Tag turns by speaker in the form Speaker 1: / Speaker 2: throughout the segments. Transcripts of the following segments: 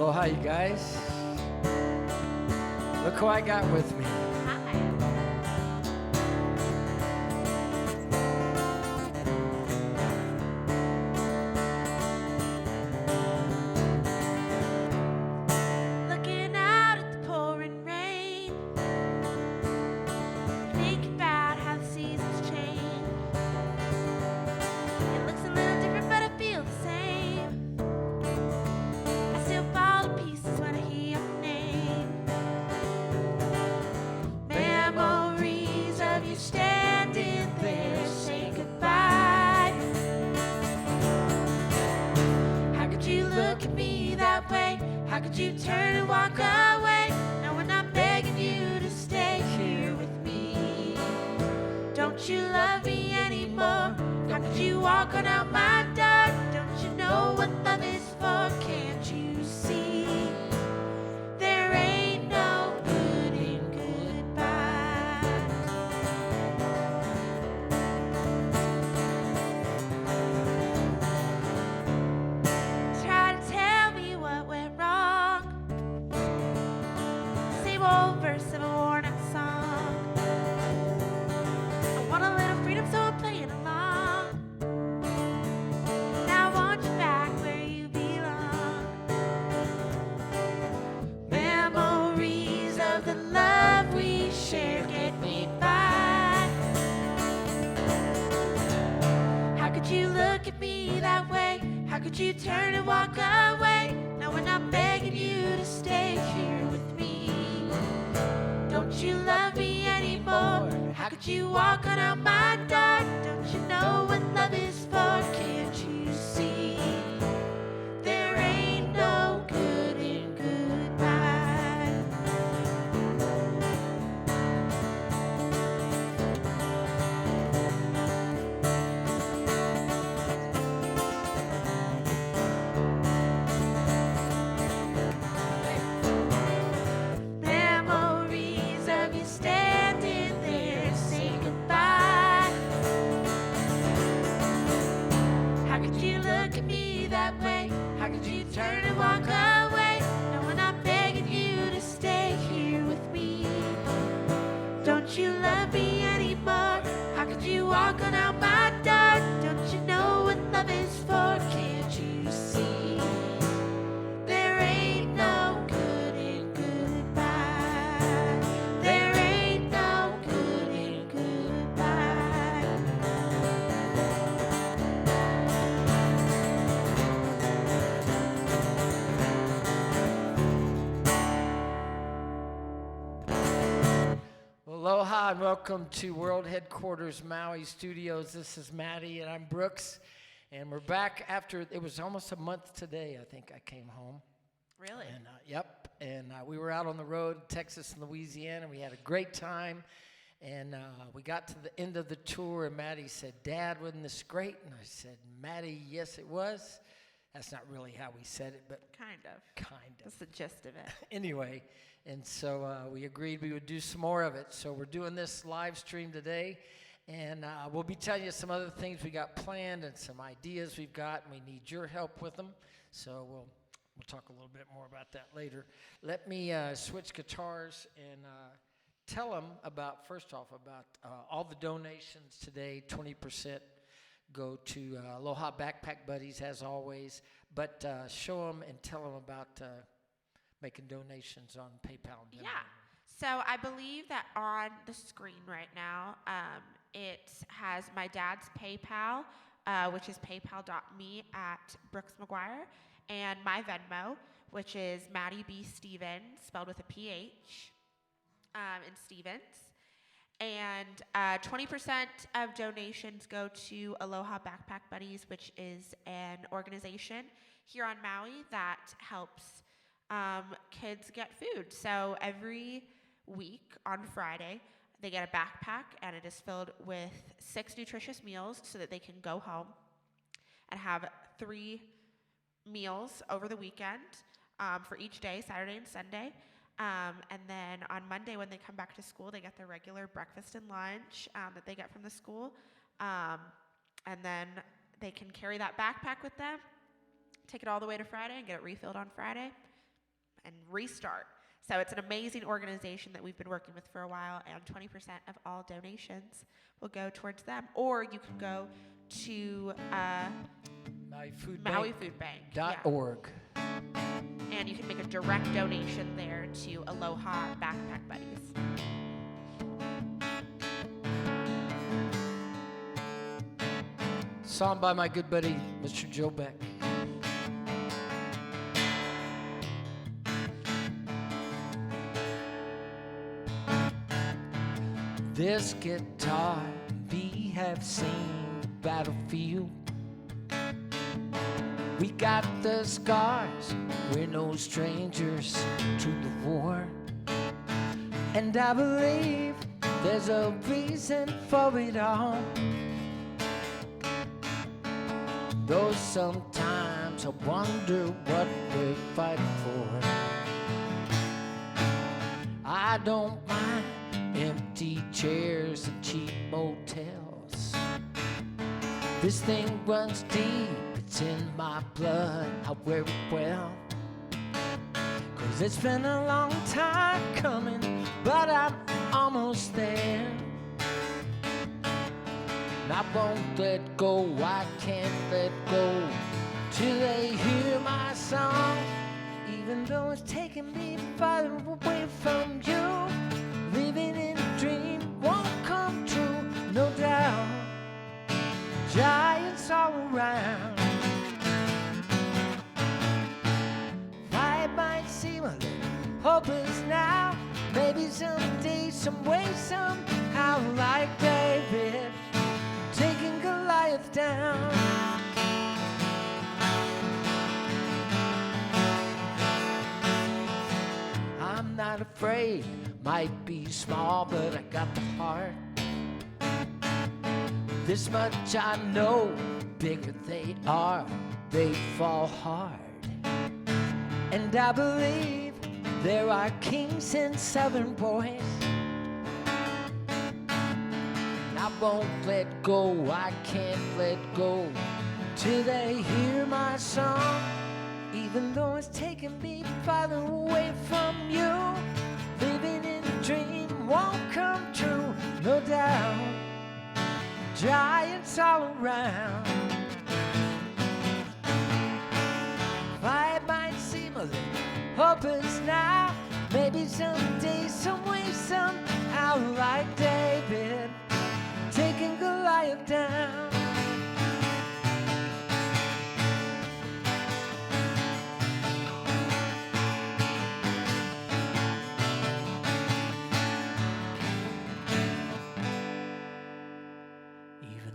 Speaker 1: Aloha, you guys. Look who I got with me.
Speaker 2: Looking out at the pouring rain, thinking about how the seasons change. It looks a little different, but I feel the same. I still fall to pieces when I hear your name. Memories of you standing there, say goodbye. How could you look at me that way? How could you turn and walk away? Knowing I'm begging you to stay here with me. Don't you love me anymore? How could you walk on out my door? Don't you know what love is for? Can't you see? There ain't no good in goodbye. Try to tell me what went wrong. Same old verse of a worn out song. I want a little freedom, so I'm playing along. Now I want you back where you belong. Memories of the love we shared get me by. How could you look at me that way? How could you turn and walk away? Knowing I'm begging you to stay here with me. Don't you love me anymore? How could you walk on out my door? Don't you know what love is for? Can't you see? There ain't no good in goodbye. Memories of you standing there, say goodbye. How could you look at me that way? How could you turn and walk away? Knowing I'm begging you to stay here with me. Don't you love me anymore? How could you walk on out my door? Don't you know what love is for? Can't you see? There ain't no good in goodbye. There ain't no good in goodbye.
Speaker 1: Aloha and welcome to World Headquarters Maui Studios. This is Maddie and I'm Brooks. And we're back after, it was almost a month today, I think I came home.
Speaker 2: Really?
Speaker 1: And yep, and we were out on the road, Texas and Louisiana. We had a great time, and we got to the end of the tour, and Maddie said, "Dad, wasn't this great?" And I said, "Maddie, yes, it was." That's not really how we said it, but
Speaker 2: Kind of.
Speaker 1: kind of.
Speaker 2: That's the gist of it.
Speaker 1: Anyway, and so we agreed we would do some more of it. So we're doing this live stream today, and we'll be telling you some other things we got planned and some ideas we've got, and we need your help with them. So we'll talk a little bit more about that later. Let me switch guitars and tell them about, first off, about all the donations today. 20% go to Aloha Backpack Buddies, as always. But show them and tell them about making donations on PayPal. And Venmo.
Speaker 2: Yeah. So I believe that on the screen right now, it has my dad's PayPal, which is paypal.me at Brooks Maguire, and my Venmo, which is Maddie B. Stevens, spelled with a PH, in Stevens. And 20% of donations go to Aloha Backpack Buddies, which is an organization here on Maui that helps kids get food. So every week on Friday, they get a backpack, and it is filled with 6 nutritious meals so that they can go home and have 3 meals over the weekend for each day, Saturday and Sunday. And then on Monday, when they come back to school, they get their regular breakfast and lunch that they get from the school. And then they can carry that backpack with them, take it all the way to Friday and get it refilled on Friday. and restart. So it's an amazing organization that we've been working with for a while, and 20% of all donations will go towards them. Or you can go to
Speaker 1: MauiFoodBank.org.
Speaker 2: And you can make a direct donation there to Aloha Backpack Buddies.
Speaker 1: Song by my good buddy, Mr. Joe Beck. This guitar, we have seen the battlefield. We got the scars, we're no strangers to the war. And I believe there's a reason for it all. Though sometimes I wonder what we're fighting for. I don't mind empty chairs and cheap motels. This thing runs deep, it's in my blood, I wear it well. 'Cause it's been a long time coming, but I'm almost there. And I won't let go, I can't let go till they hear my song. Even though it's taking me farther away from you, living in a dream won't come true, no doubt. Giants all around. Life might seem a little hopeless now. Maybe someday, some way, somehow, like David, taking Goliath down. I'm not afraid, might be small, but I got the heart. This much I know, bigger they are, they fall hard. And I believe there are kings and southern boys. And I won't let go, I can't let go till they hear my song. Even though it's taking me farther away from you, living in a dream won't come true, no doubt. Giants all around. Life might seem a little hopeless now. Maybe someday, some way, somehow, like David, taking Goliath down.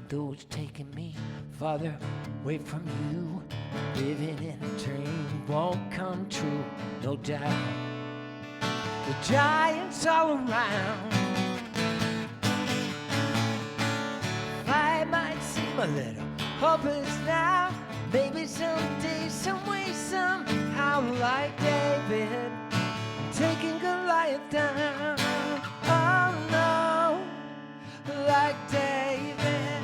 Speaker 1: Though it's taking me farther away from you, living in a dream won't come true, no doubt. The giants all around. Life might seem a little hopeless now. Maybe someday, some way, somehow, like David, taking Goliath down. Oh no, like David,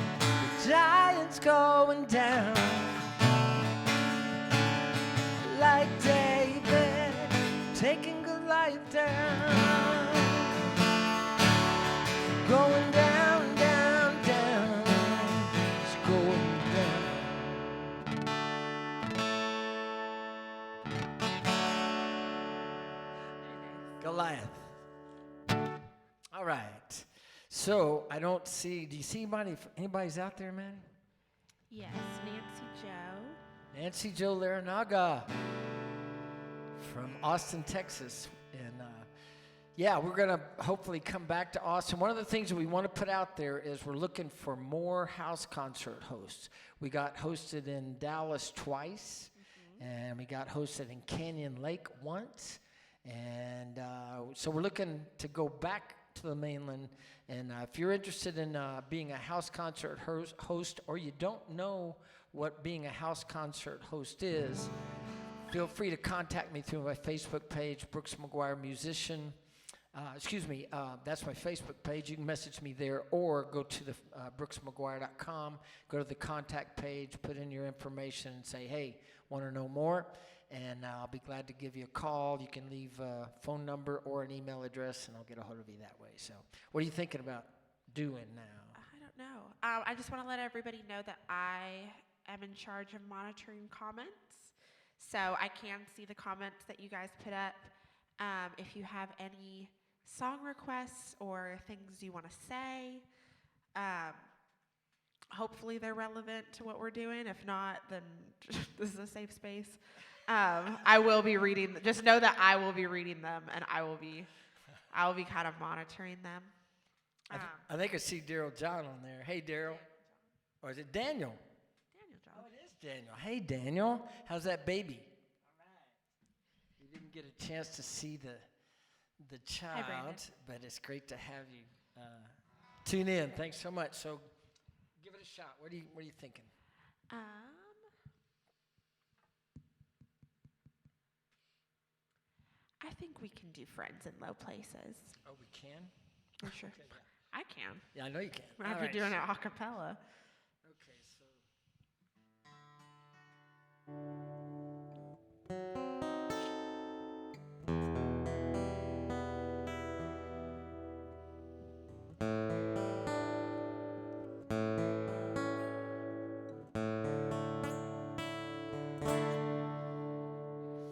Speaker 1: giants going down, like David, taking Goliath down, going down, down, down, it's going down. Goliath. All right. So I don't see. Do you see anybody? Anybody's out there, man?
Speaker 2: Yes, Nancy Joe.
Speaker 1: Nancy Joe Larinaga from Austin, Texas, and yeah, we're gonna hopefully come back to Austin. One of the things that we want to put out there is we're looking for more house concert hosts. We got hosted in Dallas twice, and we got hosted in Canyon Lake once, and so we're looking to go back to the mainland. And if you're interested in being a house concert host, or you don't know what being a house concert host is, feel free to contact me through my Facebook page, Brooks Maguire Musician. That's my Facebook page. You can message me there, or go to the brooksmaguire.com, go to the contact page, put in your information, and say, hey, want to know more? And I'll be glad to give you a call. You can leave a phone number or an email address, and I'll get a hold of you that way. So what are you thinking about doing now?
Speaker 2: I don't know. I just want to let everybody know that I am in charge of monitoring comments. So I can see the comments that you guys put up. If you have any song requests or things you want to say, hopefully they're relevant to what we're doing. If not, then this is a safe space. I will be reading. Just know that I will be reading them, and I will be kind of monitoring them.
Speaker 1: I think I see Daryl John on there. Hey, Daryl. Or is it Daniel?
Speaker 2: Daniel John.
Speaker 1: Oh, it is Daniel. Hey, Daniel. How's that baby? All right. You didn't get a chance to see the child, but it's great to have you tune in. Thanks so much. So give it a shot. What are you thinking?
Speaker 2: I think we can do Friends in Low Places.
Speaker 1: Oh, we can?
Speaker 2: For sure.
Speaker 1: Okay, yeah.
Speaker 2: I can.
Speaker 1: Yeah, I know you can.
Speaker 2: I'll be doing it a cappella.
Speaker 1: Okay, so.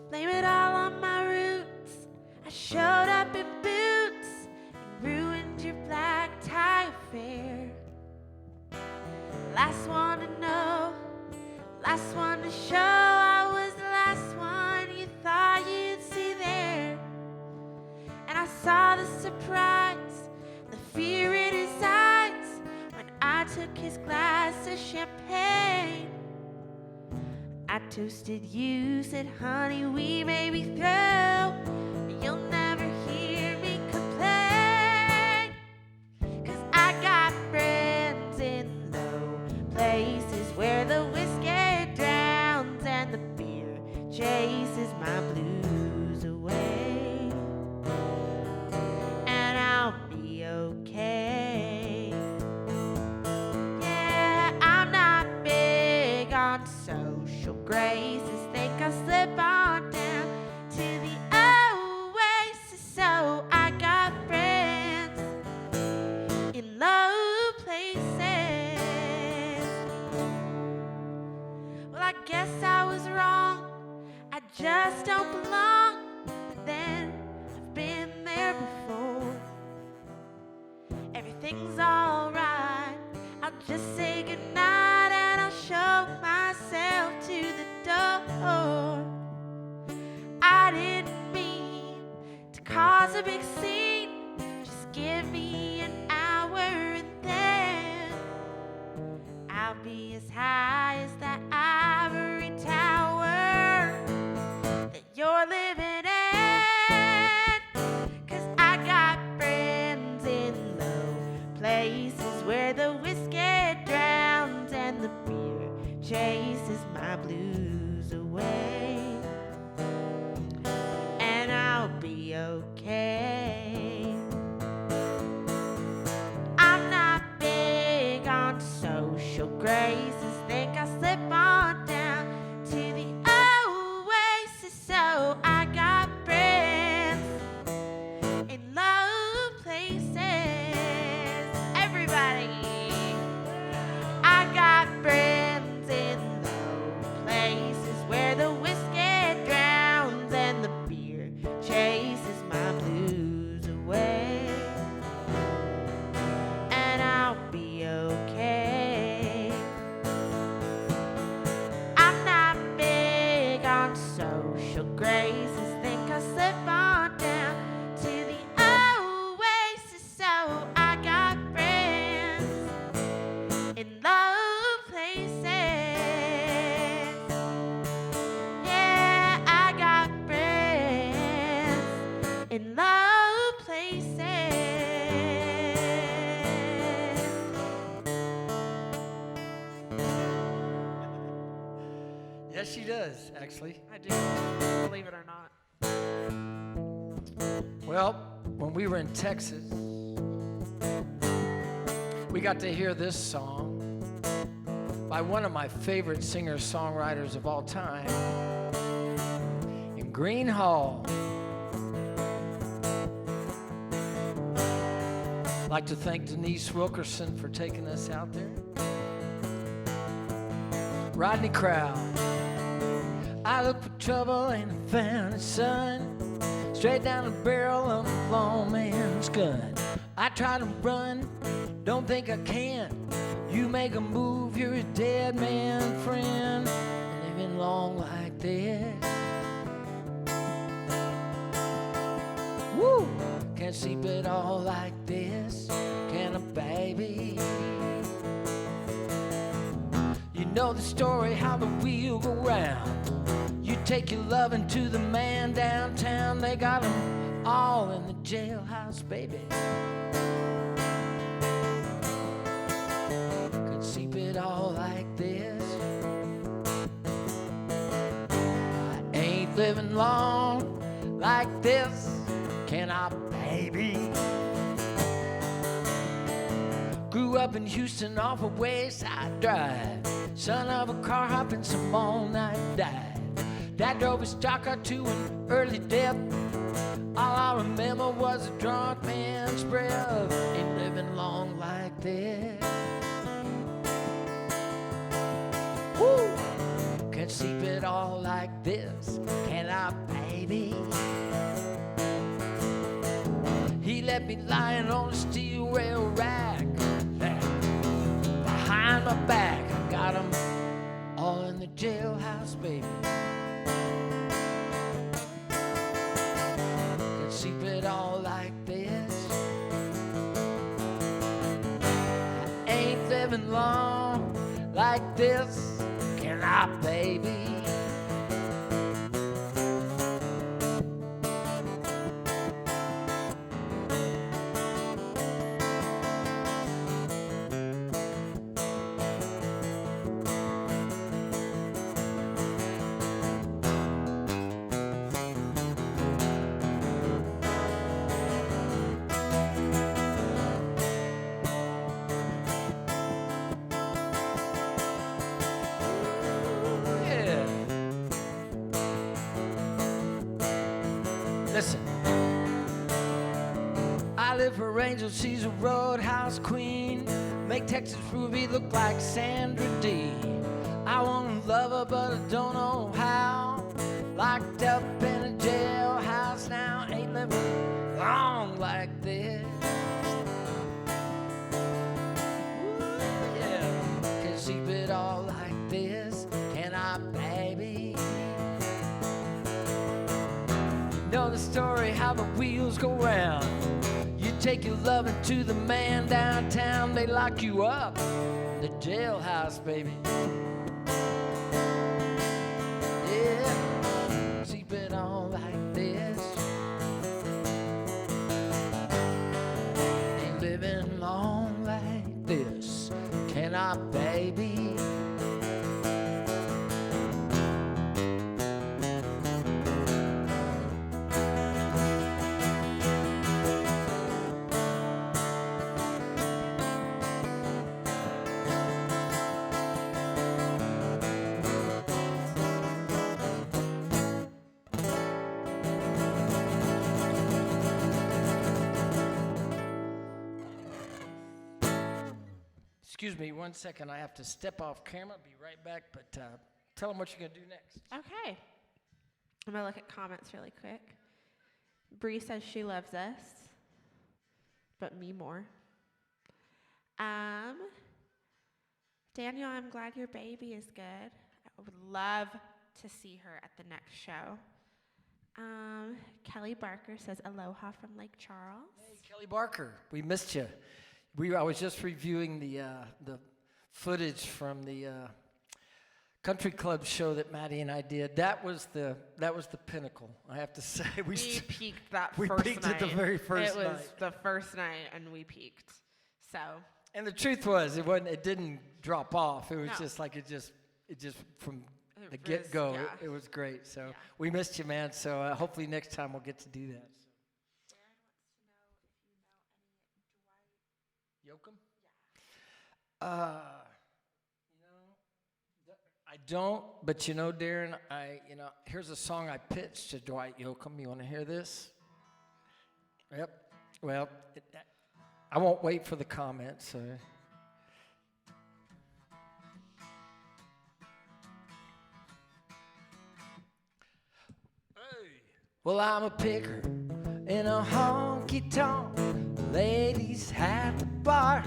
Speaker 2: Blame it all on my roots. I showed up in boots and ruined your black tie affair. Last one to know, last one to show. I was the last one you thought you'd see there. And I saw the surprise, the fear in his eyes when I took his glass of champagne. I toasted you, said, honey, we may be through. You'll never hear me complain. 'Cause I got friends in low places where the whiskey drowns and the beer chases my blues away. And I'll be okay. Yeah, I'm not big on social graces. Think I'll slip on down to the oasis. So I got friends in low places. Well, I guess I was wrong. I just don't belong. But then I've been there before. Everything's alright. I'll just say goodnight and I'll show myself to the door. I didn't mean to cause a big scene. Just give me an hour and then I'll be as high as that ivory tower that you're living in. 'Cause I got friends in low places where the whiskey drowns and the beer chases my blues away. And I'll be okay. I'm not big on social graces. Think I'll slip on down to the oasis. So I got friends in low places. Everybody, I got friends in low places where the whiskey drowns and the beer chases my blues away. And I'll be okay. I'm not big on social graces. Think I'll slip on down to the oasis. So I got friends in low places. Yeah, I got friends in low places.
Speaker 1: Yes, she does, actually.
Speaker 2: I do, believe it or not.
Speaker 1: Well, when we were in Texas, we got to hear this song by one of my favorite singer-songwriters of all time. Green Hall. I'd like to thank Denise Wilkerson for taking us out there. Rodney Crowd. I looked for trouble and I found it, son. Straight down the barrel of a long man's gun. I try to run, don't think I can. You make a move, you're a dead man friend. Living long like this. Woo! Can't sleep at all like this, can a baby? You know the story, how the wheel go round. You take your lovin' to the man downtown. They got 'em all in the jailhouse, baby. Could sleep it all like this. I ain't living long like this, can I, baby? Grew up in Houston off a Wayside Drive. Son of a car hopping, some all-night dive. Dad drove his stock car to an early death. All I remember was a drunk man's breath. Ain't living long like this. Woo! Can't sleep it all like this, can I, baby? He left me lying on a steel rail rack. Behind my back, I got 'em all in the jailhouse, baby. Could sleep it all like this. I ain't living long like this, can I, baby? Listen, I live for Angel, she's a roadhouse queen. Make Texas Ruby look like Sandra D. I want to love her, but I don't know how. Locked up in a jailhouse now, ain't living long like this. Ooh, yeah, can sleep it all like this, can I, baby? Know the story, how the wheels go round. You take your lovin' to the man downtown. They lock you up, the jailhouse, baby. Yeah, sleep it all like this. Ain't living long like this, can I, baby? Excuse me 1 second, I have to step off camera, be right back, but tell them what you're going to do next.
Speaker 2: Okay. I'm going to look at comments really quick. Bree says she loves us, but me more. Daniel, I'm glad your baby is good. I would love to see her at the next show. Kelly Barker says aloha from Lake Charles.
Speaker 1: Hey, Kelly Barker, we missed you. I was just reviewing the footage from the country club show that Maddie and I did. That was the pinnacle, I have to say.
Speaker 2: We peaked that
Speaker 1: we
Speaker 2: first
Speaker 1: peaked
Speaker 2: night.
Speaker 1: at the very first night.
Speaker 2: It was the first night, and we peaked. So.
Speaker 1: And the truth was, it didn't drop off. It was
Speaker 2: No.
Speaker 1: just like it just from the get-go,
Speaker 2: yeah.
Speaker 1: it was great. So
Speaker 2: Yeah.
Speaker 1: we missed you, man. So hopefully next time we'll get to do that. Yoakum? Yeah. I don't, but you know, Darren, here's a song I pitched to Dwight Yoakam. You want to hear this? Yep. Well, I won't wait for the comments. Well, I'm a picker in a honky-tonk ladies at the bar.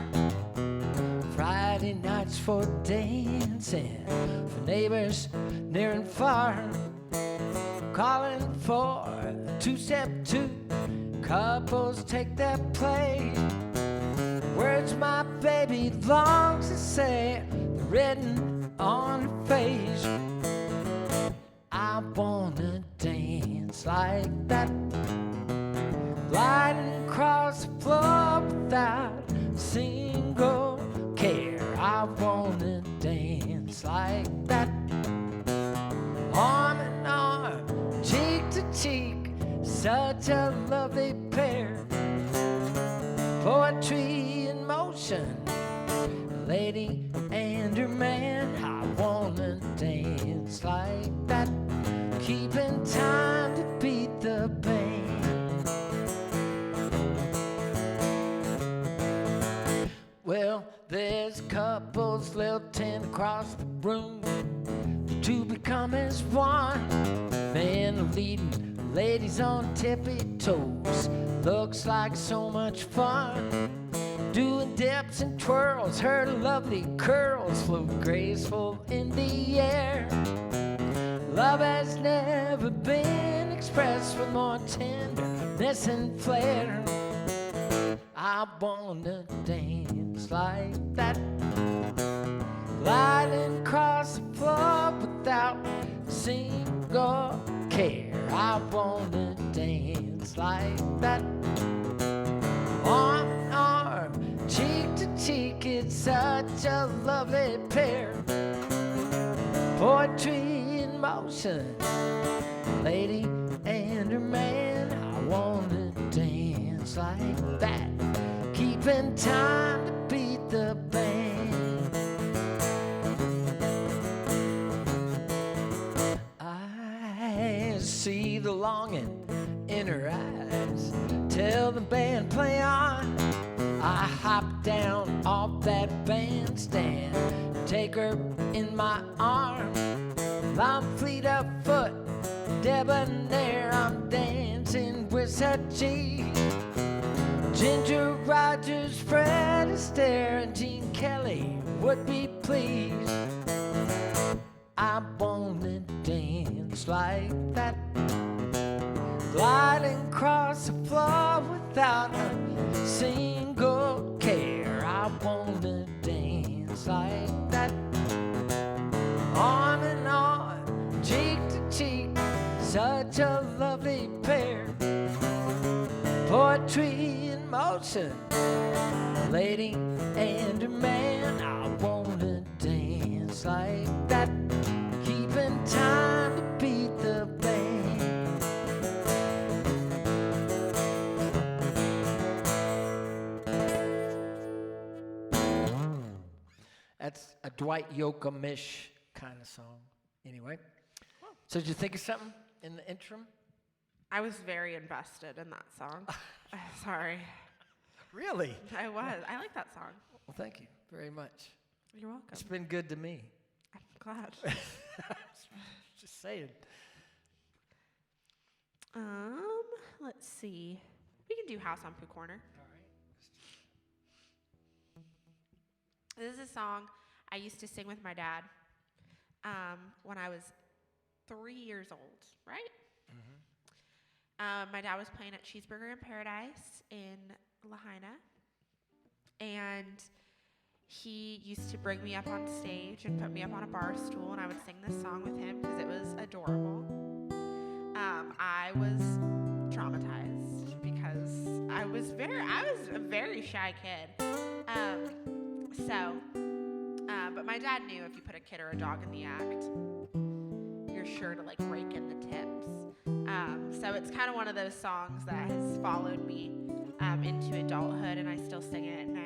Speaker 1: Friday nights for dancing, for neighbors near and far. Calling for a two-step two, couples take their place. Words my baby longs to say, written on her face. I wanna dance like that, gliding across the floor without a single care. I wanna dance like that, arm in arm, cheek to cheek, such a lovely pair. Poetry in motion, a lady and her man. I wanna dance like that, keeping time to beat the band. Well, there's couples lilting across the room, the two become as one. Men are leading ladies on tippy toes, looks like so much fun. Doing dips and twirls, her lovely curls float graceful in the air. Love has never been expressed with more tenderness and flair. I wanna dance like that, gliding across the floor without a single care. I wanna dance like that, arm in arm, cheek to cheek, it's such a lovely pair. Poetry in motion, lady and her man. I wanna dance like that, keeping time to beat the band. I see the longing in her eyes, tell the band play on. I hop down off that bandstand, take her in my arms. I'm fleet of foot, debonair, I'm dancing with Sachi. Ginger Rogers, Fred Astaire, and Gene Kelly would be pleased. I wanna dance like that, gliding across the floor without a single care. I wanna dance like that, arm in arm, cheek to cheek, such a lovely pair. Poetry in motion, lady and her man. I wanna dance like that, keeping time to beat the band. That's a Dwight Yoakam-ish kind of song. Anyway, so did you think of something in the interim?
Speaker 2: I was very invested in that song. Sorry.
Speaker 1: Really?
Speaker 2: I was. I like that song.
Speaker 1: Well, thank you very much.
Speaker 2: You're welcome.
Speaker 1: It's been good to me.
Speaker 2: I'm glad.
Speaker 1: Just saying.
Speaker 2: Let's see. We can do House on Pooh Corner.
Speaker 1: All right.
Speaker 2: This is a song I used to sing with my dad when I was 3 years old, right? My dad was playing at Cheeseburger in Paradise in Lahaina, and he used to bring me up on stage and put me up on a bar stool, and I would sing this song with him because it was adorable. I was traumatized because I was a very shy kid. But my dad knew if you put a kid or a dog in the act, you're sure to like rake in the tips. So it's kind of one of those songs that has followed me into adulthood, and I still sing it, and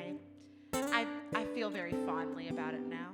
Speaker 2: I feel very fondly about it now.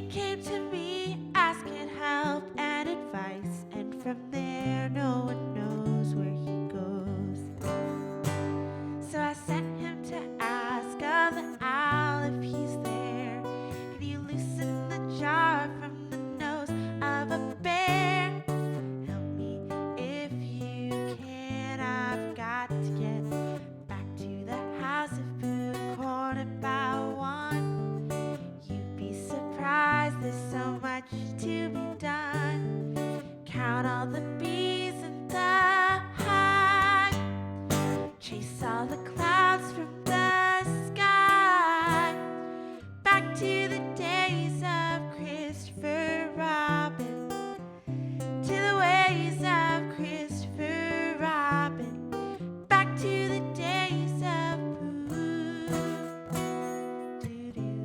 Speaker 2: He came to me asking help and advice, and from there no one knows where he goes. So I sent him to ask of the owl if he's there. Can you loosen the jar from the nose of a bear? Help me if you can. I've got to get back to the house of food, corn about one. You'd be surprised, there's so much to be done. Count all the bees in the hive, chase all the clouds from the sky. Back to the days of Christopher Robin, to the ways of Christopher Robin. Back to the days of Pooh. Doo-doo,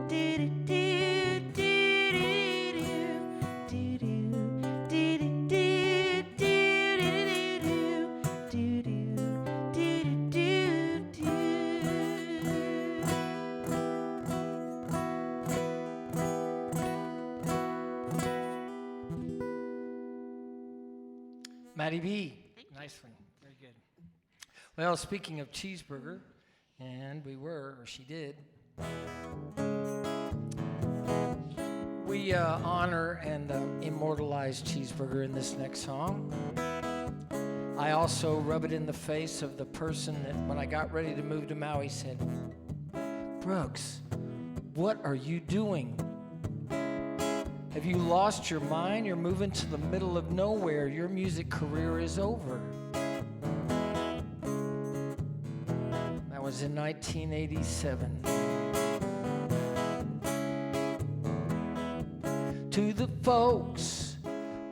Speaker 2: doo-doo-doo, doo-doo-doo, doo-doo-doo, doo-doo-doo, doo-doo-doo, doo-doo-doo.
Speaker 1: Maddie B. Nice one. Very good. Well, speaking of cheeseburger, and we were, or she did, we honor and immortalize cheeseburger in this next song. I also rub it in the face of the person that, when I got ready to move to Maui, said, Brooks, what are you doing? Have you lost your mind? You're moving to the middle of nowhere. Your music career is over. That was in 1987. To the folks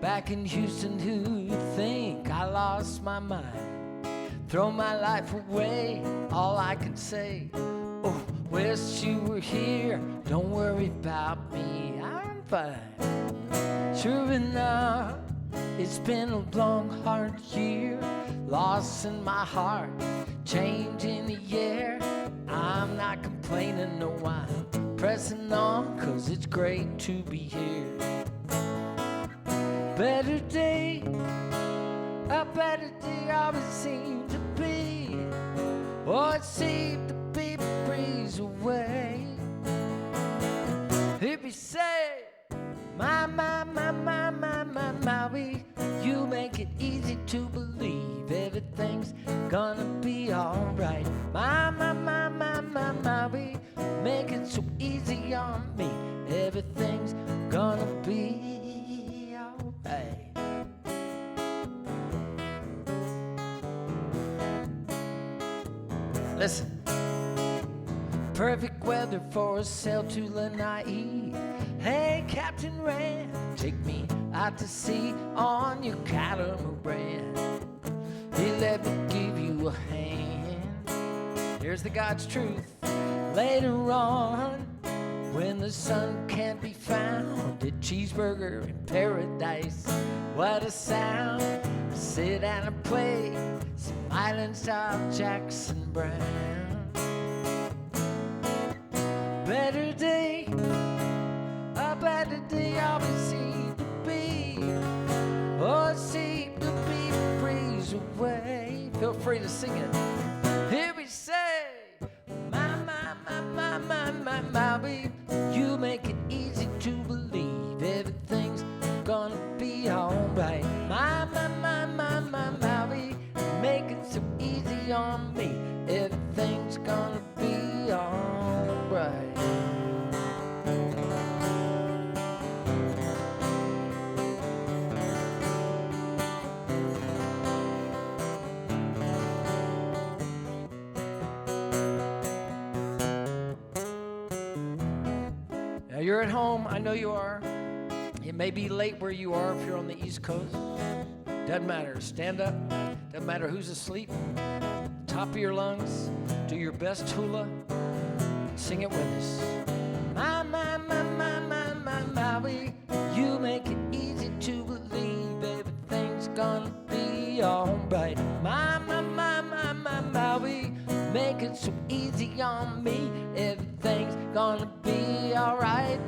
Speaker 1: back in Houston who think I lost my mind, throw my life away, all I can say, oh, wish you were here, don't worry about me, I'm fine. Sure enough, it's been a long, hard year, loss in my heart, change in the air. I'm not complaining, no, I'm pressing on, 'cause it's great to be here. Better day, a better day always seemed to be, or it seemed to be a breeze away. If you say, Maui, you make it easy to believe everything's gonna be alright. Maui, make it so easy on me, everything's gonna be alright. Listen. Perfect weather for a sail to Lanai. Hey, Captain Red, take me out to sea on your catamaran. He let me give you a hand. Here's the God's truth. Later on, when the sun can't be found, a cheeseburger in paradise. What a sound. I sit and I play some island-style Jackson Brown. Better day, a better day always seemed to be, or it seemed to be a breeze away. Feel free to sing it. Here we say, Maui, you make it easy to believe everything's gonna be alright. Maui, make it so easy on me, everything's gonna be alright. Now you're at home, I know you are. It may be late where you are if you're on the East Coast. Doesn't matter, stand up. Doesn't matter who's asleep. Top of your lungs, do your best hula. Sing it with us. Maui, you make it easy to believe everything's gonna be alright. Maui, make it so easy on me, everything's gonna be alright.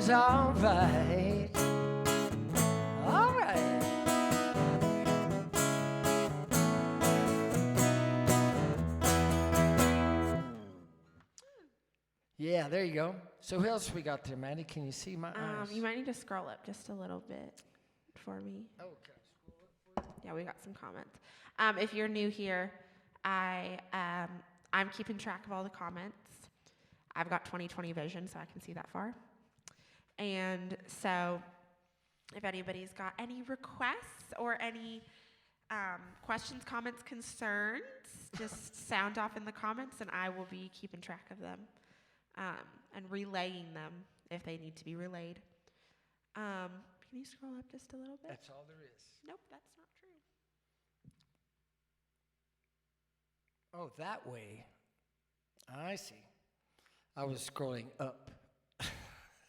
Speaker 1: is all right. All right. Yeah, there you go. So who else we got there, Maddie? Can you see my eyes?
Speaker 2: You might need to scroll up just a little bit for me.
Speaker 1: Okay.
Speaker 2: Yeah, we got some comments. If you're new here, I'm keeping track of all the comments. I've got 20/20 vision, so I can see that far. And so if anybody's got any requests or any questions, comments, concerns, just sound off in the comments, and I will be keeping track of them and relaying them if they need to be relayed. Can you scroll up just a little bit?
Speaker 1: That's all there is.
Speaker 2: Nope, that's not true.
Speaker 1: Oh, that way. I see. I was scrolling up.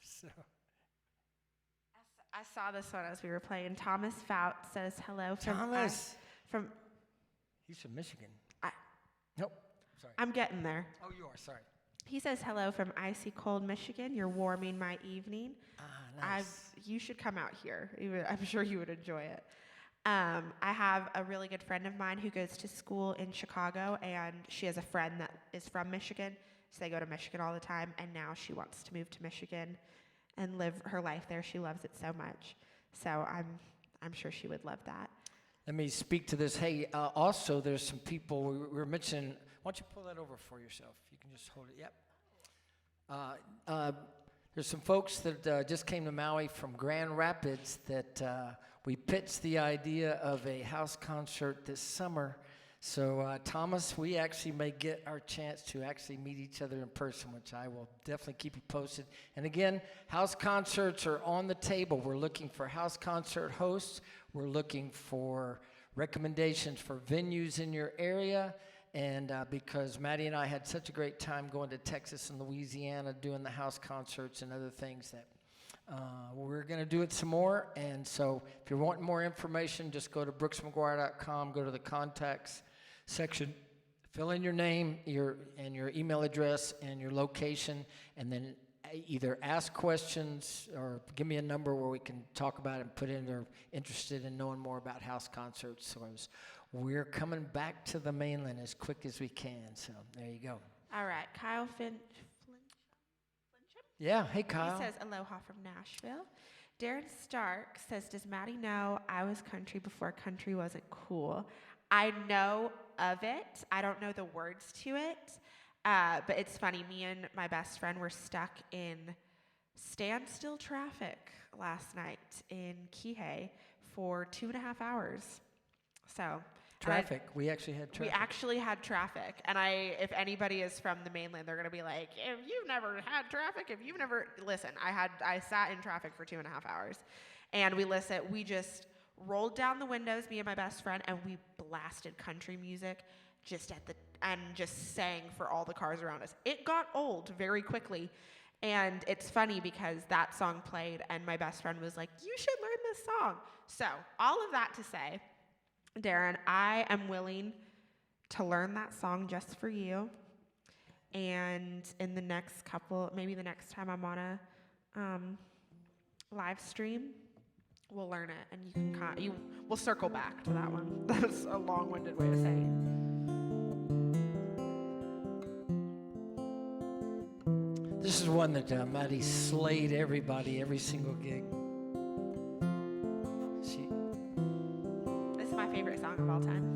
Speaker 1: So.
Speaker 2: I saw this one as we were playing. Thomas Fout says hello from
Speaker 1: Thomas.
Speaker 2: from.
Speaker 1: He's from Michigan.
Speaker 2: I-
Speaker 1: Nope. Sorry.
Speaker 2: I'm getting there.
Speaker 1: Oh, you are. Sorry.
Speaker 2: He says hello from icy cold Michigan. You're warming my evening.
Speaker 1: Nice.
Speaker 2: You should come out here. I'm sure you would enjoy it. I have a really good friend of mine who goes to school in Chicago, and she has a friend that is from Michigan, so they go to Michigan all the time, and now she wants to move to Michigan and live her life there. She loves it so much. So I'm sure she would love that.
Speaker 1: Let me speak to this. Hey, also, there's some people we were mentioning. Why don't you pull that over for yourself? You can just hold it. Yep. There's some folks that just came to Maui from Grand Rapids that we pitched the idea of a house concert this summer. So, Thomas, we actually may get our chance to actually meet each other in person, which I will definitely keep you posted. And again, house concerts are on the table. We're looking for house concert hosts. We're looking for recommendations for venues in your area. And because Maddie and I had such a great time going to Texas and Louisiana doing the house concerts and other things that we're going to do it some more. And so if you're wanting more information, just go to brooksmaguire.com, go to the contacts section, fill in your name, your email address and your location, and then either ask questions or give me a number where we can talk about it and put in they're interested in knowing more about house concerts. So we're coming back to the mainland as quick as we can. So there you go.
Speaker 2: All right, Kyle Flincham?
Speaker 1: Yeah, hey Kyle.
Speaker 2: He says aloha from Nashville. Darren Stark says, does Maddie know I was country before country wasn't cool? I know of it. I don't know the words to it. But it's funny, me and my best friend were stuck in standstill traffic last night in Kihei for 2.5 hours. So
Speaker 1: traffic. We actually had traffic.
Speaker 2: We actually had traffic. And if anybody is from the mainland, they're going to be like, if you've never had traffic, listen, I sat in traffic for 2.5 hours. And we just rolled down the windows, me and my best friend, and we blasted country music and just sang for all the cars around us. It got old very quickly. And it's funny because that song played and my best friend was like, you should learn this song. So all of that to say, Darren, I am willing to learn that song just for you. And in the next maybe the next time I'm on a live stream, we'll learn it, and we'll circle back to that one. That's a long-winded way of saying
Speaker 1: it. This is one that Maddie slayed everybody every single gig.
Speaker 2: This is my favorite song of all time.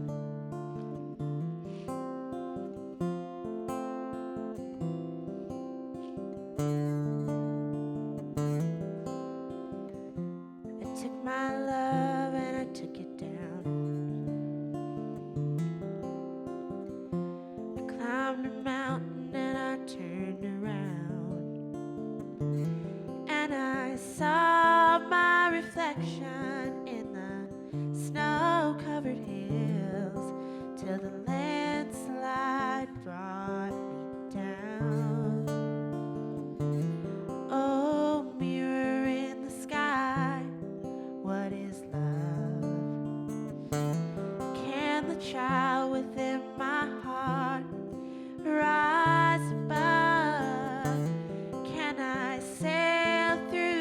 Speaker 2: Rise above, can I sail through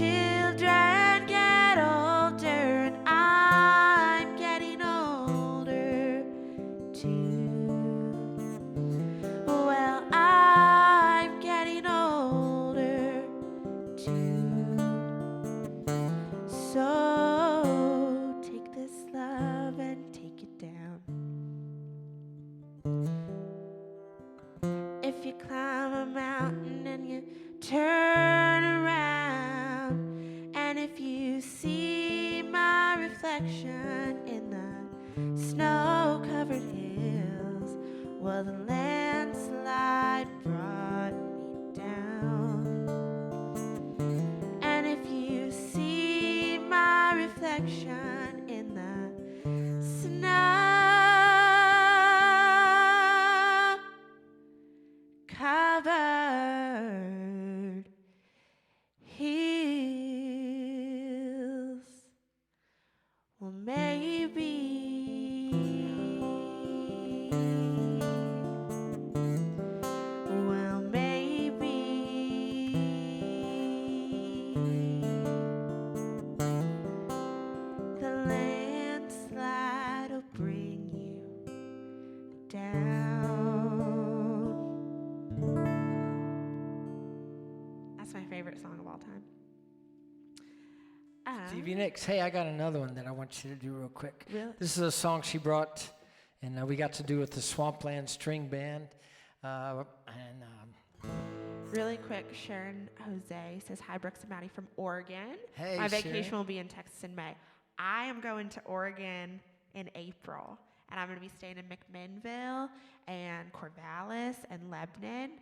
Speaker 2: children get older, and I'm getting older too. Well, I'm getting older too. So take this love and take it down. If you climb a mountain and you turn around, and if you see my reflection in the snow-covered hills, well, the landslide brought me down. And if you see my reflection in the snow covered hills, well, maybe, well, maybe the landslide will bring you down. That's my favorite song of all time.
Speaker 1: Stevie Nicks. Hey, I got another one that I want you to do real quick.
Speaker 2: Really?
Speaker 1: This is a song she brought, and we got to do with the Swampland String Band.
Speaker 2: Really quick, Sharon Jose says, hi, Brooks and Maddie from Oregon.
Speaker 1: Hey,
Speaker 2: My vacation
Speaker 1: Sharon.
Speaker 2: will be in Texas in May. I am going to Oregon in April, and I'm going to be staying in McMinnville and Corvallis and Lebanon.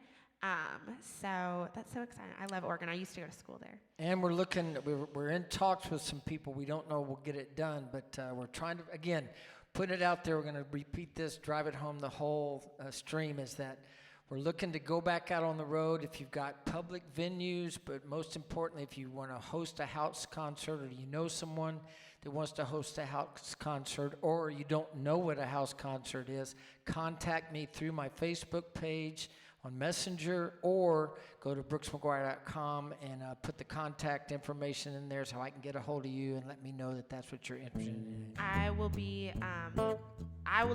Speaker 2: So that's so exciting. I love Oregon. I used to go to school there.
Speaker 1: And we're in talks with some people. We don't know we'll get it done, but we're trying to, again, put it out there. We're going to repeat this, drive it home the whole stream, is that we're looking to go back out on the road if you've got public venues, but most importantly, if you want to host a house concert, or you know someone that wants to host a house concert, or you don't know what a house concert is, contact me through my Facebook page on Messenger, or go to brooksmaguire.com and put the contact information in there so I can get a hold of you and let me know that that's what you're interested in.
Speaker 2: I will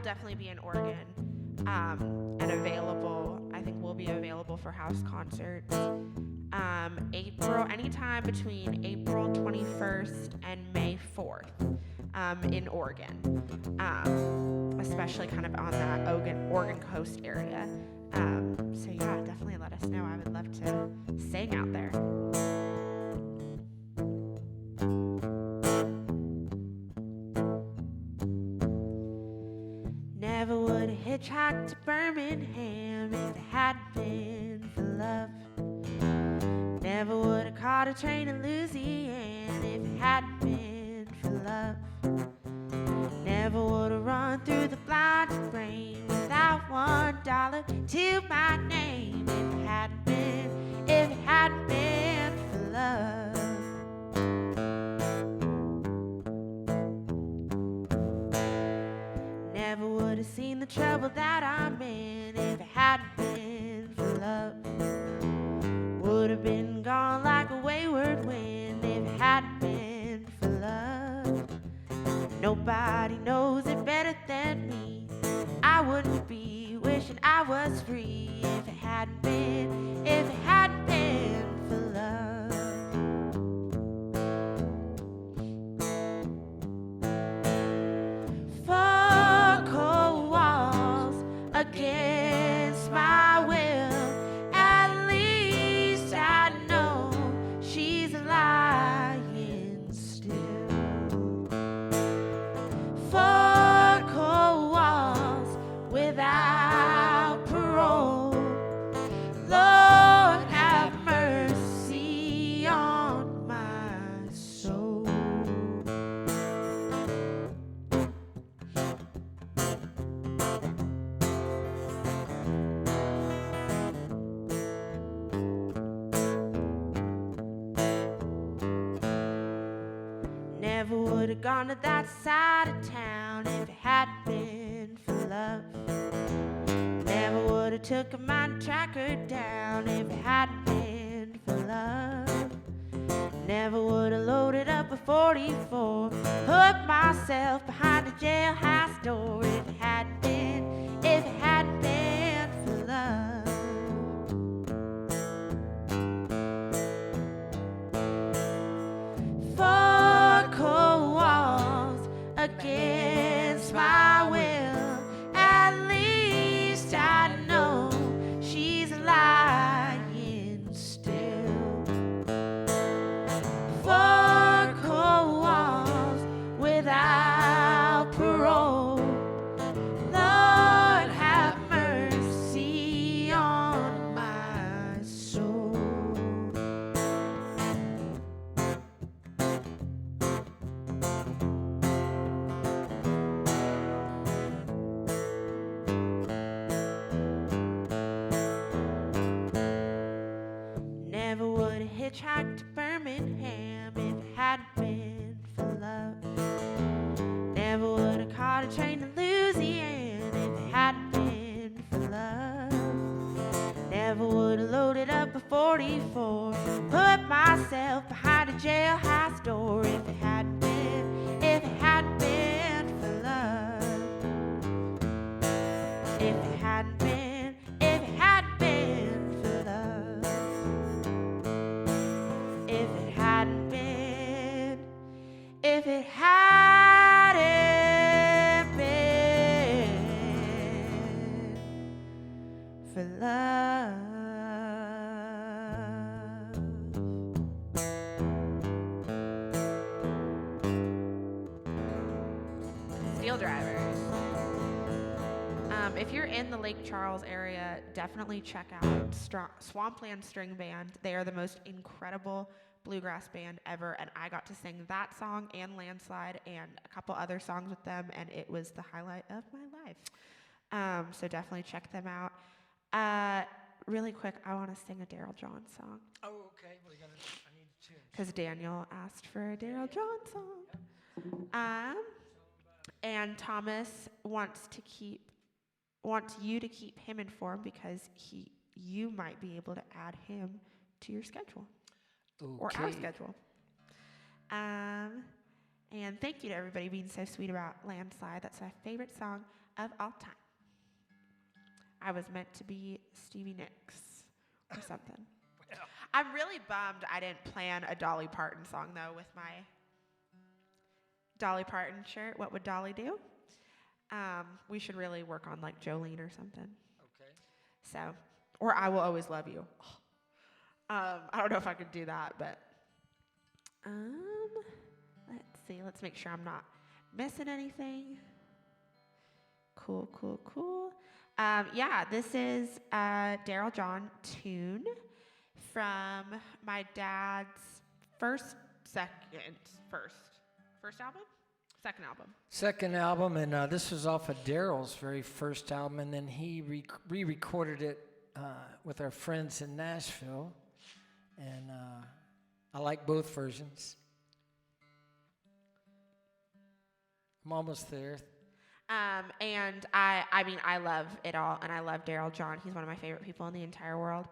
Speaker 2: definitely be in Oregon, and available. I think we'll be available for house concerts. Anytime between April 21st and May 4th, in Oregon, especially kind of on that Oregon coast area. So yeah, definitely let us know. I would love to sing out there. Never would have hitchhiked to Birmingham if it hadn't been for love. Never would have caught a train in Louisiana if it hadn't been for love. Never would have run through the blinding rain without $1 to my name if it hadn't been for love. Never would have seen the trouble that I'm in if it hadn't been for love. Would have been gone like a wayward wind if it hadn't been for love. Nobody knows it better than me. I wouldn't be wishing I was free if it hadn't been for love. Four cold walls against my will. At least I know she's lying still. Four cold walls without parole. Lord, have mercy on my soul. Never would have gone to that side of town if it hadn't been for love. Never would have took a mind tracker down if it hadn't been for love. Never would have loaded up a 44, put myself behind a jailhouse door if it hadn't been for love. Four cold walls against my will, at least I know she's lying still. Four cold walls without parole. Lord have mercy on my soul. Never would have hitchhiked to Birmingham if it hadn't been for love. Never would have caught a train to Louisiana if it hadn't been for love. Never would have loaded up a 44, put myself behind a jailhouse door if it hadn't been for love. If it hadn't been for love. If it hadn't been for love. Steel Drivers. If you're in the Lake Charles area, definitely check out Swampland String Band. They are the most incredible bluegrass band ever, and I got to sing that song and Landslide and a couple other songs with them, and it was the highlight of my life. So definitely check them out. Really quick, I want to sing a Daryl John song.
Speaker 1: Oh, okay. I need to tune.
Speaker 2: Because Daniel asked for a Daryl John song. And Thomas wants you to keep him informed because you might be able to add him to your schedule.
Speaker 1: Okay.
Speaker 2: Or our schedule. And thank you to everybody being so sweet about Landslide. That's my favorite song of all time. I was meant to be Stevie Nicks or something.
Speaker 1: Well.
Speaker 2: I'm really bummed I didn't plan a Dolly Parton song, though, with my Dolly Parton shirt. What would Dolly do? We should really work on, like, Jolene or something.
Speaker 1: Okay.
Speaker 2: So, or I Will Always Love You. I don't know if I could do that, but let's see. Let's make sure I'm not missing anything. Cool. Yeah, this is a Daryl John tune from my dad's first album? Second album.
Speaker 1: Second album, and this was off of Daryl's very first album, and then he re-recorded it with our friends in Nashville, and I like both versions. I'm almost there.
Speaker 2: And I mean, I love it all, and I love Daryl John. He's one of my favorite people in the entire world.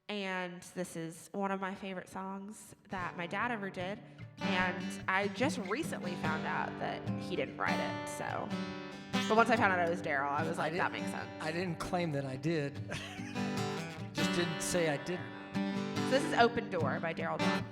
Speaker 2: And this is one of my favorite songs that my dad ever did. And I just recently found out that he didn't write it, so. But once I found out it was Daryl, I was like, that makes sense.
Speaker 1: I didn't claim that I did. Just didn't say I didn't.
Speaker 2: So this is Open Door by Daryl John.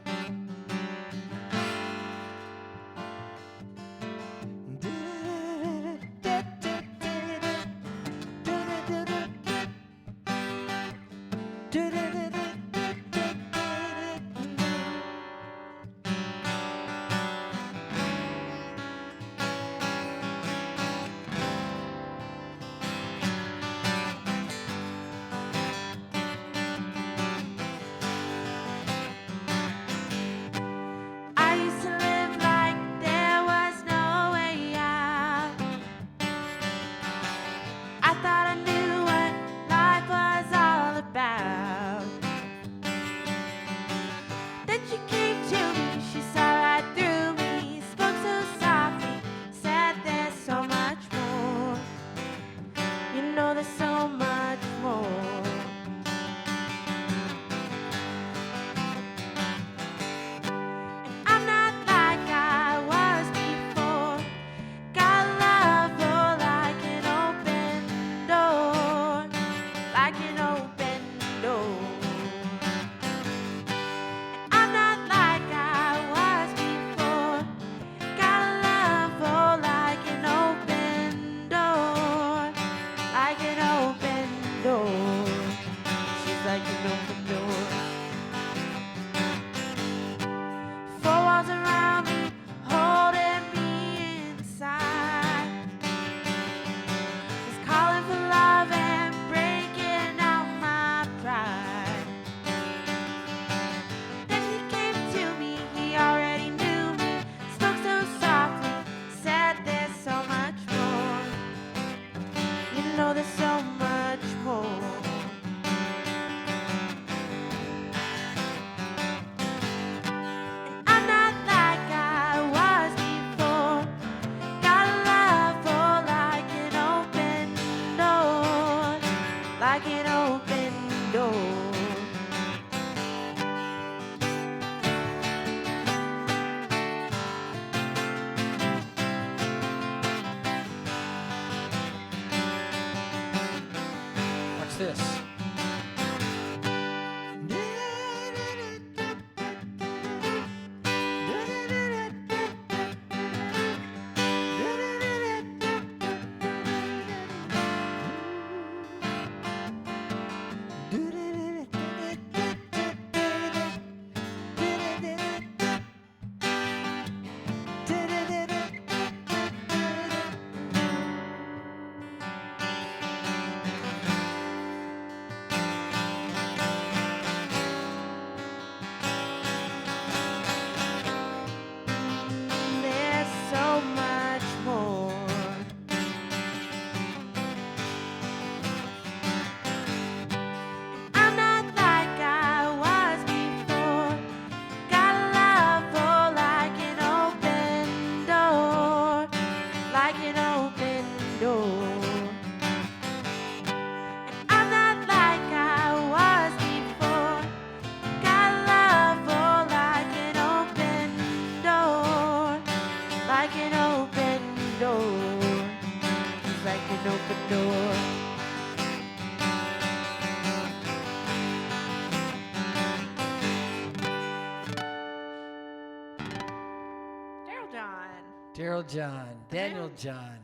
Speaker 1: Daryl John, Daniel John.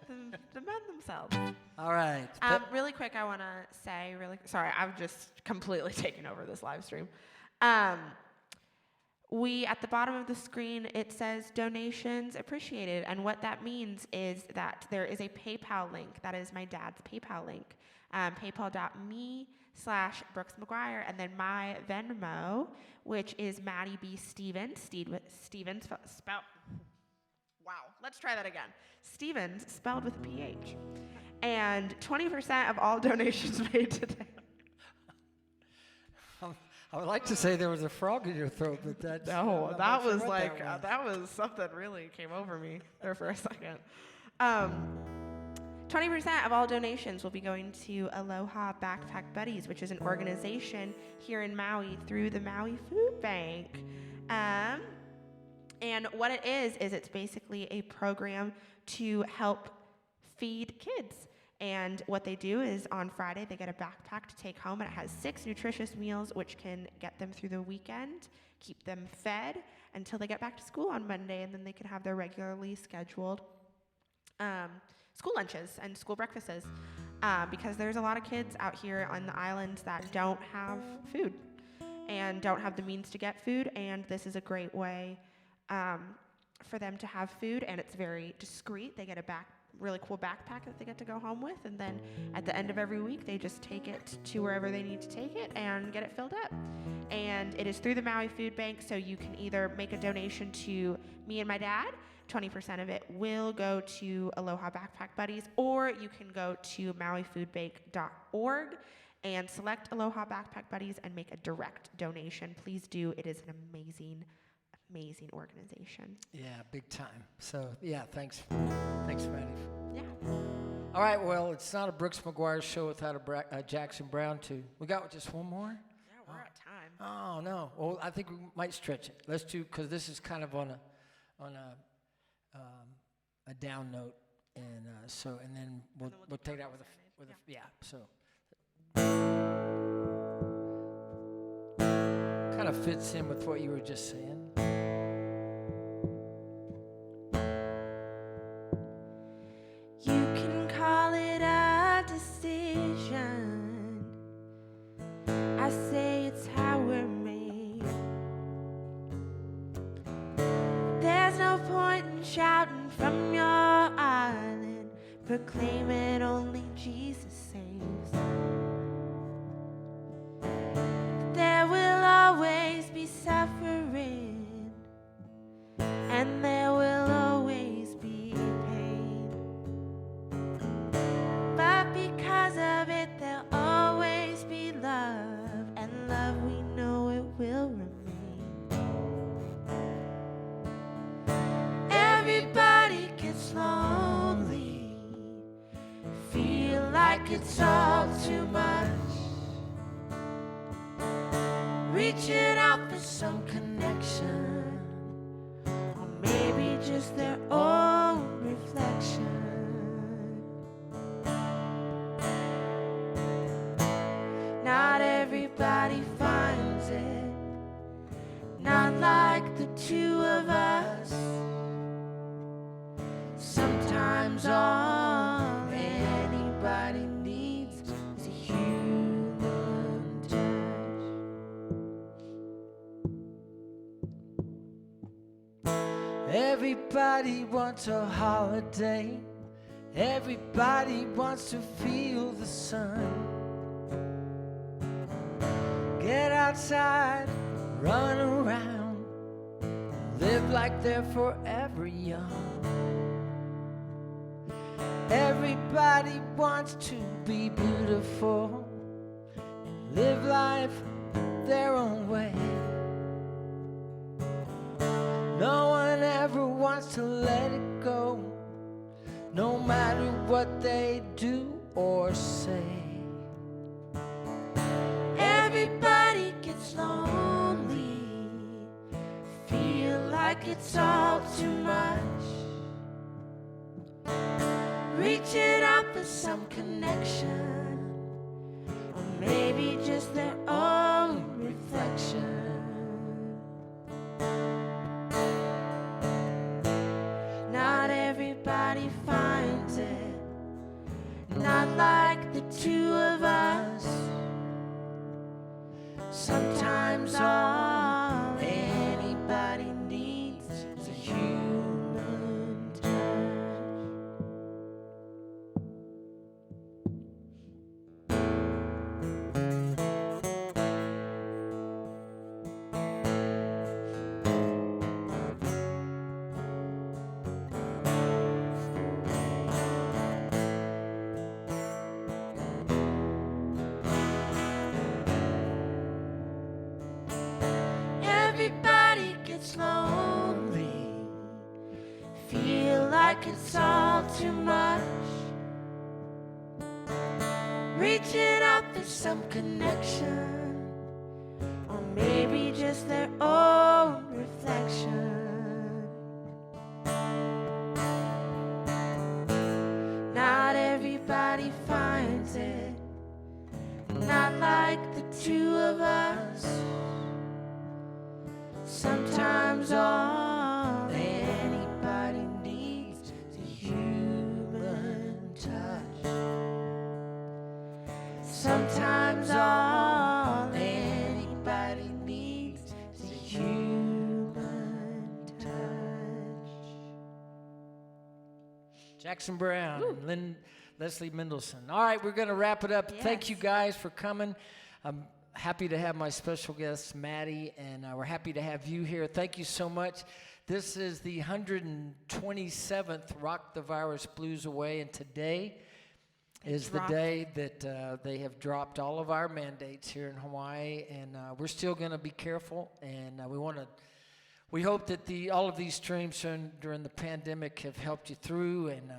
Speaker 2: The men themselves.
Speaker 1: All right.
Speaker 2: Really quick, I want to say, sorry, I've just completely taken over this live stream. We, at the bottom of the screen, it says donations appreciated. And what that means is that there is a PayPal link. That is my dad's PayPal link. PayPal.me/Brooks Maguire. And then my Venmo, which is Maddie B. Stevens. Stevens spelled. Wow. Let's try that again. Stevens spelled with a PH. And 20% of all donations made today.
Speaker 1: I would like to say there was a frog in your throat, but that's...
Speaker 2: No, that was like, that was something really came over me there for a second. 20% of all donations will be going to Aloha Backpack Buddies, which is an organization here in Maui through the Maui Food Bank. And what it is it's basically a program to help feed kids. And what they do is on Friday, they get a backpack to take home, and it has 6 nutritious meals, which can get them through the weekend, keep them fed until they get back to school on Monday, and then they can have their regularly scheduled school lunches and school breakfasts. Because there's a lot of kids out here on the islands that don't have food and don't have the means to get food, and this is a great way for them to have food, and it's very discreet. They get a really cool backpack that they get to go home with, and then at the end of every week they just take it to wherever they need to take it and get it filled up. And it is through the Maui Food Bank, so you can either make a donation to me and my dad. 20% of it will go to Aloha Backpack Buddies, or you can go to mauifoodbank.org and select Aloha Backpack Buddies and make a direct donation. Please do. It is an amazing organization.
Speaker 1: Yeah, big time. So, yeah, thanks, Maddie.
Speaker 2: Yeah.
Speaker 1: All right, well, it's not a Brooks Maguire show without a Jackson Brown, too. We got just one more?
Speaker 2: Yeah, we're at time.
Speaker 1: Oh, no. Well, I think we might stretch it. Let's do, because this is kind of on a down note, and then we'll take that with a so kind of fits in with what you were just saying.
Speaker 2: You can call it a decision. I say it's how we're made. There's no point in shouting from your island, proclaiming only Jesus saves. There will always be suffering, and there will always be pain. But because of it, there'll always be love, and love we know it will remain. Everybody gets lonely, feel like it's all too much, reaching out for some connection, or maybe just their own reflection. Not everybody finds it, not like the two of us. Sometimes all anybody needs is a human touch.
Speaker 1: Everybody wants a holiday. Everybody wants to feel the sun. Get outside, run around, live like they're forever young. Everybody wants to be beautiful and live life their own way. No one ever wants to let it go, no matter what they do or say.
Speaker 2: Everybody gets lonely, feel like it's all too much, reaching out for some connection, or maybe just their own reflection. everybody finds it, not like the two of us. Sometimes all anybody needs is a human touch. Everybody gets lonely, feel like it's all too much. Reaching out for some connection, or maybe just their own reflection. Not everybody finds it, not like the two of us. Sometimes all anybody needs is a human touch. Sometimes all anybody needs is a human touch.
Speaker 1: Jackson Brown and Leslie Mendelson. All right, we're going to wrap it up.
Speaker 2: Yes.
Speaker 1: Thank you guys for coming. I'm happy to have my special guest, Maddie, and we're happy to have you here. Thank you so much. This is the 127th Rock the Virus Blues Away, and today is the day that they have dropped all of our mandates here in Hawaii, and we're still going to be careful, and we hope that all of these streams during the pandemic have helped you through and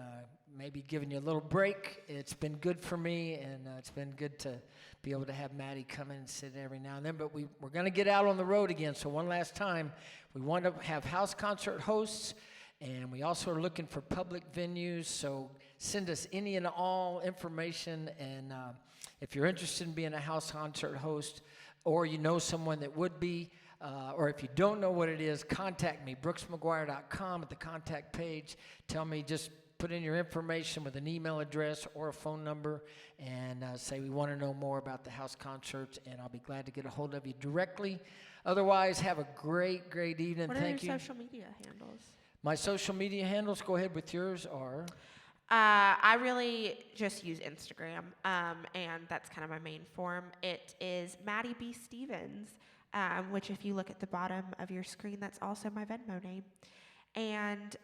Speaker 1: maybe given you a little break. It's been good for me, and it's been good to be able to have Maddie come in and sit every now and then. But we're going to get out on the road again. So one last time, we want to have house concert hosts, and we also are looking for public venues. So send us any and all information. And if you're interested in being a house concert host, or you know someone that would be, or if you don't know what it is, contact me, brooksmaguire.com at the contact page. Tell me, just put in your information with an email address or a phone number, and say we want to know more about the house concerts, and I'll be glad to get a hold of you directly. Otherwise, have a great, great evening.
Speaker 2: What
Speaker 1: Thank
Speaker 2: are
Speaker 1: you.
Speaker 2: your social media handles?
Speaker 1: My social media handles, go ahead with yours, are?
Speaker 2: I really just use Instagram, and that's kind of my main form. It is Maddie B. Stevens, which if you look at the bottom of your screen, that's also my Venmo name. And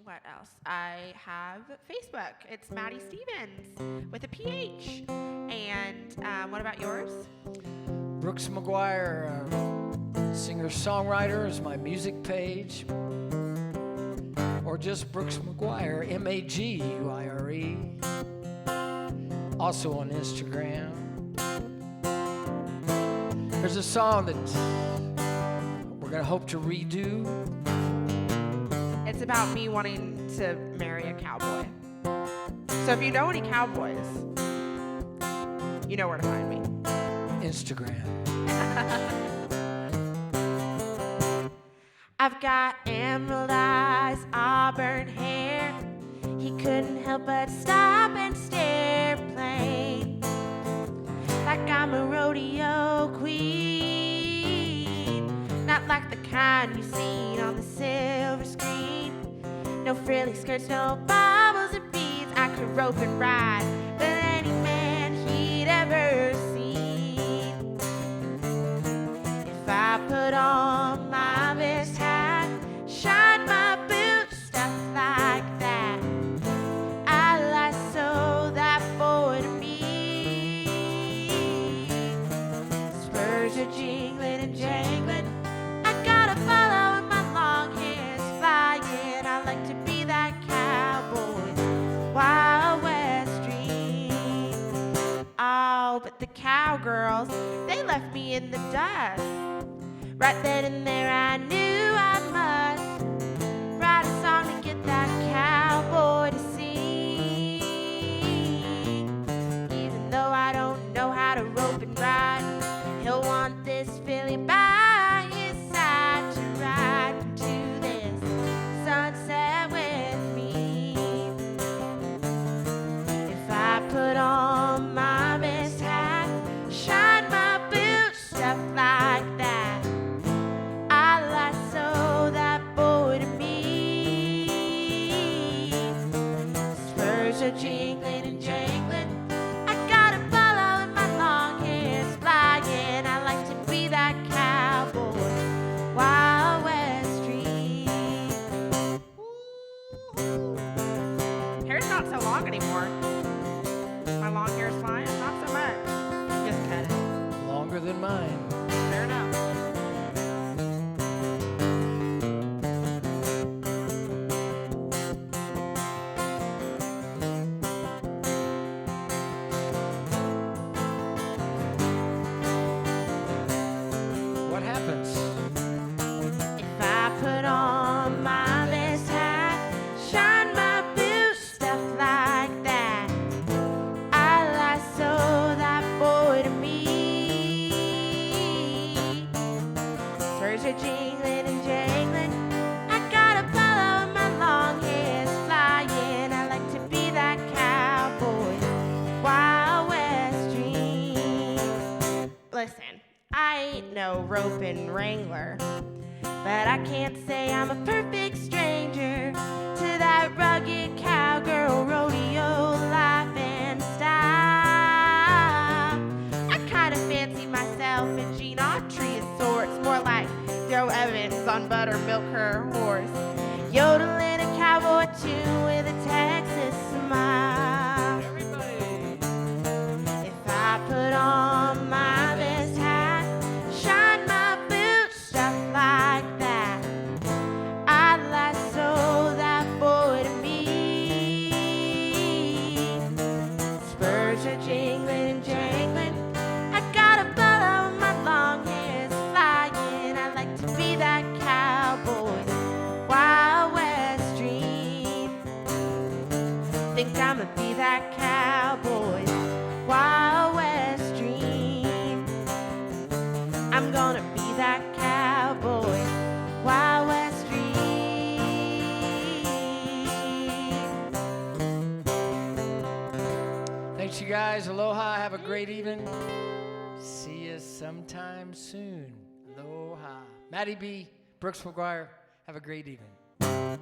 Speaker 2: what else? I have Facebook. It's Maddie Stevens with a PH. And what about yours?
Speaker 1: Brooks Maguire, singer-songwriter, is my music page. Or just Brooks Maguire, Maguire. Also on Instagram. There's a song that we're going to hope to redo.
Speaker 2: It's about me wanting to marry a cowboy. So if you know any cowboys, you know where to find me.
Speaker 1: Instagram.
Speaker 2: I've got emerald eyes, auburn hair. He couldn't help but stop and stare plain, like I'm a rodeo queen, not like the kind you've seen on the silver screen. No frilly skirts, no baubles or beads. I could rope and ride with any man he'd ever seen. If I put on my best hat, shine my boots, stuff like that, I lasso that boy to me. Spurs are jingling and jangling, I gotta follow with my long hair's flying. I like to be that cowboy's Wild West dream. Oh, but the cowgirls, they left me in the dust. Right then and there I knew I must write a song to get that cowboy to sing. Even though I don't know how to rope and ride, he'll want this filly by his side to ride into this sunset with me. are jingling and jangling. I got a polo and my long hair's flying. I like to be that cowboy, Wild West dream. Hair's not so long anymore. My long hair's flying, not so much. Just cut it.
Speaker 1: Longer than mine.
Speaker 2: Fair enough.
Speaker 1: What happens?
Speaker 2: If I put on my best hat, shine my boots, stuff like that, I lasso that boy to me. Spurs are jingling and jangling. I got a polo and my long hair's flying. I like to be that cowboy, Wild West dream. Listen, I ain't no roping wrangler, but I can't say I'm a perfect stranger to that rugged cowgirl rodeo life and style. I kind of fancy myself a Gene Autry of sorts, more like Joe Evans on buttermilk her horse, yodeling a cowboy tune with a Texas smile.
Speaker 1: Everybody.
Speaker 2: If I put on my best hat, shine my boots, stuff like that, I'd lasso that boy to me. Spurs are jingling and jangling. I got a polo and my long hair's flying. I like to be that cowboy, Wild West dream. Think I'ma be that cowboy, Wild West dream. I'm gonna be that cowboy, Wild West dream.
Speaker 1: Thanks, you guys. Aloha. Have a great evening. See you sometime soon. Aloha. Maddie B, Brooks Maguire. Have a great evening.